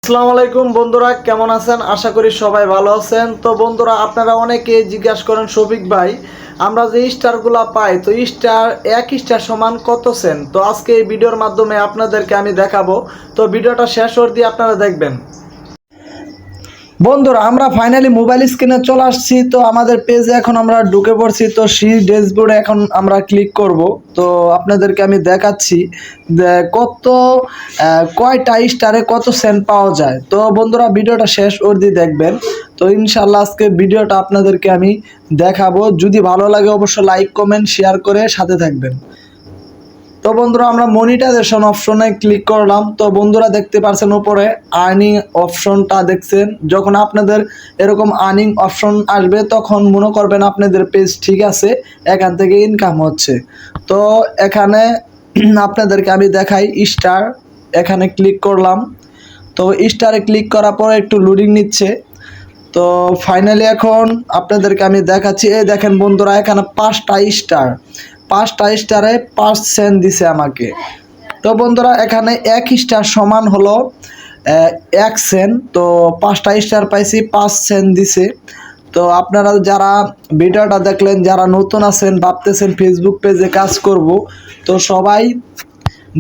আসসালামু আলাইকুম বন্ধুরা, কেমন আছেন? আশা করি সবাই ভালো আছেন। তো বন্ধুরা, আপনারা অনেকে জিজ্ঞাসা করেন শফিক ভাই, আমরা যে স্টারগুলো পাই, তো স্টার এক স্টার সমান কত সেন্ট? তো আজকে এই ভিডিওর মাধ্যমে আপনাদেরকে আমি দেখাবো। তো ভিডিওটা শেষ অবধি আপনারা দেখবেন। বন্ধুরা, আমরা ফাইনালি মোবাইল স্ক্রিনে চলে আসছি। তো আমাদের পেজে এখন আমরা ঢুকে পড়ছি। তো সেই ড্যাশবোর্ডে এখন আমরা ক্লিক করব। তো আপনাদেরকে আমি দেখাচ্ছি কত কয়টা স্টারে কত সেন্ট পাওয়া যায়। তো বন্ধুরা, ভিডিওটা শেষ অবধি দেখবেন। তো ইনশাল্লাহ আজকে ভিডিওটা আপনাদেরকে আমি দেখাবো। যদি ভালো লাগে অবশ্যই লাইক কমেন্ট শেয়ার করে সাথে থাকবেন। তো বন্ধুরা, আমরা মনিটাইজেশন অপশনে ক্লিক করলাম। তো বন্ধুরা, দেখতে পাচ্ছেন উপরে আর্নিং অপশনটা দেখছেন। যখন আপনাদের এরকম আর্নিং অপশন আসবে তখন মনে করবেন আপনাদের পেজ ঠিক আছে, এখান থেকে ইনকাম হচ্ছে। তো এখানে আপনাদেরকে আমি দেখাই স্টার, এখানে ক্লিক করলাম। তো স্টারে ক্লিক করার পরে একটু লোডিং নিচ্ছে। তো ফাইনালি এখন আপনাদেরকে আমি দেখাচ্ছি। এই দেখেন বন্ধুরা, এখানে 5টা স্টারে 5 সেন্ট দিছে আমাকে। তো বন্ধুরা, এখানে এক স্টার সমান হলো 1 সেন্ট। তো 5টা স্টার পাইছি, 5 সেন্ট দিছে। তো আপনারা যারা ভিডিওটা দেখলেন, যারা নতুন আছেন, ভাবতেছেন ফেসবুক পেজে কাজ করব, তো সবাই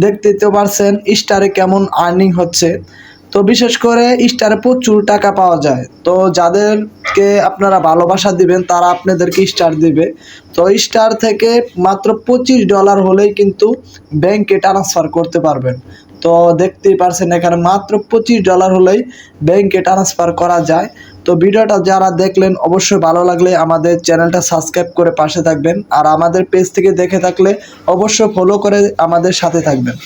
দেখতেই তো পারছেন স্টারে কেমন আর্নিং হচ্ছে। তো বিশেষ করে স্টারে প্রচুর টাকা পাওয়া যায়। তো যাদেরকে আপনারা ভালোবাসা দিবেন তারা আপনাদেরকে স্টার দিবে। তো স্টার থেকে মাত্র $25 হলেই কিন্তু ব্যাংকে ট্রান্সফার করতে পারবেন। তো দেখতেই পারছেন এখানে মাত্র $25 হলেই ব্যাংকে ট্রান্সফার করা যায়। তো ভিডিওটা যারা দেখলেন অবশ্যই ভালো লাগলে আমাদের চ্যানেলটা সাবস্ক্রাইব করে পাশে থাকবেন। আর আমাদের পেজ থেকে দেখে থাকলে অবশ্যই ফলো করে আমাদের সাথে থাকবেন।